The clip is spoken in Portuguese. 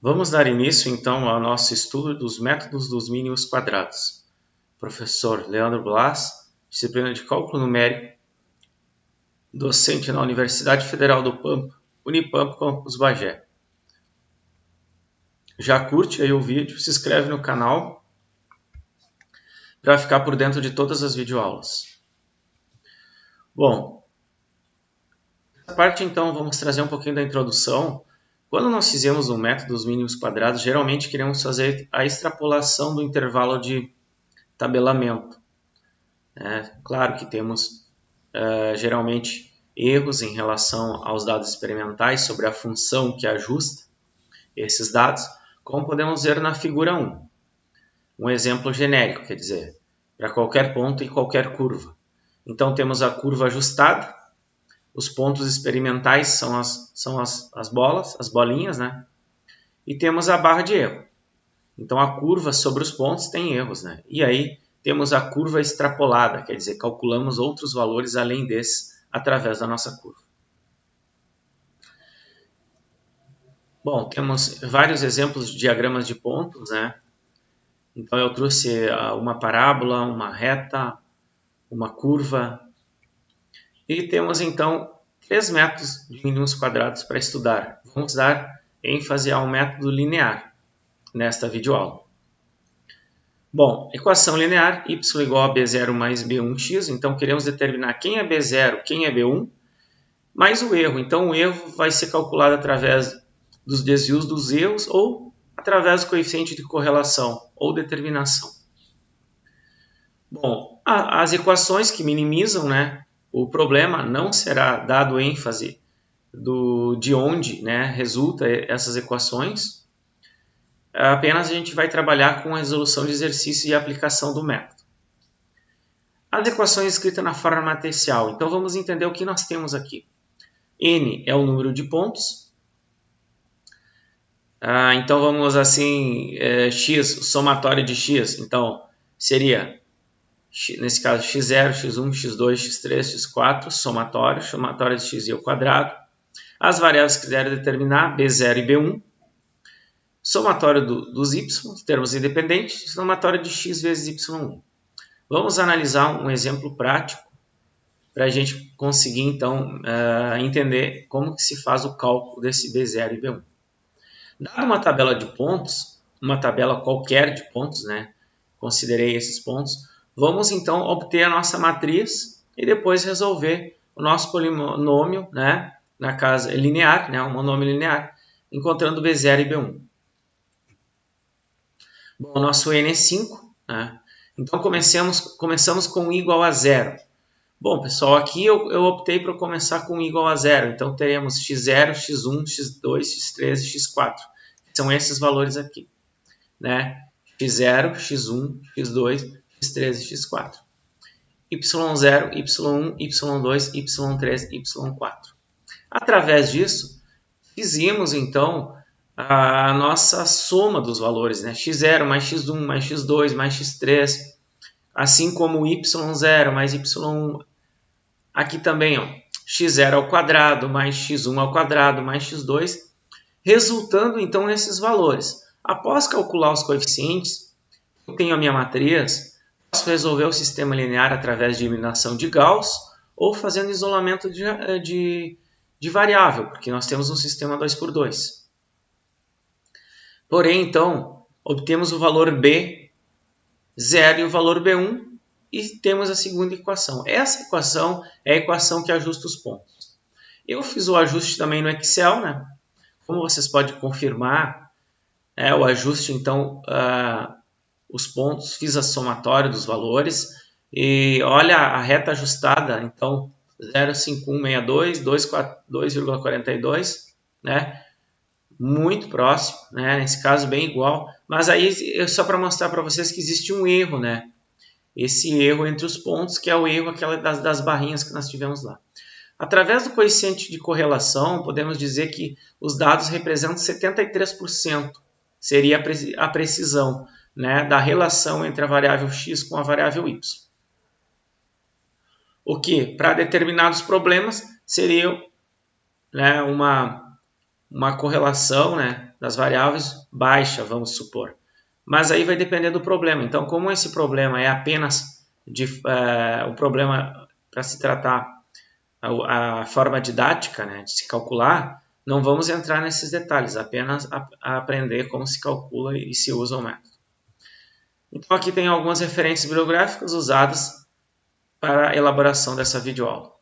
Vamos dar início então ao nosso estudo dos métodos dos mínimos quadrados. Professor Leandro Blas, disciplina de Cálculo Numérico, docente na Universidade Federal do Pampa, Unipampa, Campus Bagé. Já curte aí o vídeo, se inscreve no canal para ficar por dentro de todas as videoaulas. Bom, nessa parte então vamos trazer um pouquinho da introdução. Quando nós fizemos o método dos mínimos quadrados, geralmente queremos fazer a extrapolação do intervalo de tabelamento. Claro que temos geralmente erros em relação aos dados experimentais sobre a função que ajusta esses dados, como podemos ver na figura 1. Um exemplo genérico, quer dizer, para qualquer ponto e qualquer curva. Então temos a curva ajustada, os pontos experimentais são as bolas, as bolinhas, né? E temos a barra de erro. Então a curva sobre os pontos tem erros, né? E aí temos a curva extrapolada, quer dizer, calculamos outros valores além desses através da nossa curva. Bom, temos vários exemplos de diagramas de pontos, né? Então eu trouxe uma parábola, uma reta, uma curva. E temos então 3 métodos de mínimos quadrados para estudar. Vamos dar ênfase ao método linear nesta videoaula. Bom, equação linear, y igual a b0 mais b1x, então queremos determinar quem é b0, quem é b1, mais o erro. Então o erro vai ser calculado através dos desvios dos erros ou através do coeficiente de correlação ou determinação. Bom, as equações que minimizam, né, o problema não será dado ênfase de onde, né, resulta essas equações. Apenas a gente vai trabalhar com a resolução de exercício e a aplicação do método. As equações escritas na forma matricial. Então vamos entender o que nós temos aqui. N é o número de pontos. Então vamos assim, x, o somatório de x. Então seria, nesse caso, x0, x1, x2, x3, x4, somatório de x ao quadrado. As variáveis que quiser determinar, b0 e b1. Somatório dos y, termos independentes, somatório de x vezes y1. Vamos analisar um exemplo prático para a gente conseguir, então, entender como que se faz o cálculo desse b0 e b1. Dada uma tabela de pontos, uma tabela qualquer de pontos, né? Considerei esses pontos, vamos, então, obter a nossa matriz e depois resolver o nosso polinômio, né? Na casa linear, né? Um monômio linear, encontrando b0 e b1. Bom, o nosso n é 5, né? Então começamos com i igual a 0. Bom, pessoal, aqui eu optei por começar com i igual a 0. Então teremos x0, x1, x2, x3 e x4. São esses valores aqui, né? x0, x1, x2, x3 e x4. y0, y1, y2, y3, y4. Através disso, fizemos então a nossa soma dos valores, né? x0 mais x1 mais x2 mais x3, assim como y0 mais y1. Aqui também, ó, x0 ao quadrado mais x1 ao quadrado mais x2, resultando então nesses valores. Após calcular os coeficientes, eu tenho a minha matriz, posso resolver o sistema linear através de eliminação de Gauss ou fazendo isolamento de variável, porque nós temos um sistema 2×2. Porém, então, obtemos o valor B0 e o valor B1 e temos a segunda equação. Essa equação é a equação que ajusta os pontos. Eu fiz o ajuste também no Excel, né? Como vocês podem confirmar, o ajuste, então, os pontos, fiz a somatória dos valores e olha a reta ajustada, então, 0,5162, 2,42, né? Muito próximo, né? Nesse caso bem igual, mas aí só para mostrar para vocês que existe um erro, né? Esse erro entre os pontos, que é o erro das barrinhas que nós tivemos lá. Através do coeficiente de correlação, podemos dizer que os dados representam 73%, seria a precisão, né, da relação entre a variável x com a variável y. O que, para determinados problemas, seria, né, uma correlação, né, das variáveis baixa, vamos supor. Mas aí vai depender do problema. Então, como esse problema é apenas o problema para se tratar a forma didática, né, de se calcular, não vamos entrar nesses detalhes, apenas a aprender como se calcula e se usa o método. Então aqui tem algumas referências bibliográficas usadas para a elaboração dessa videoaula.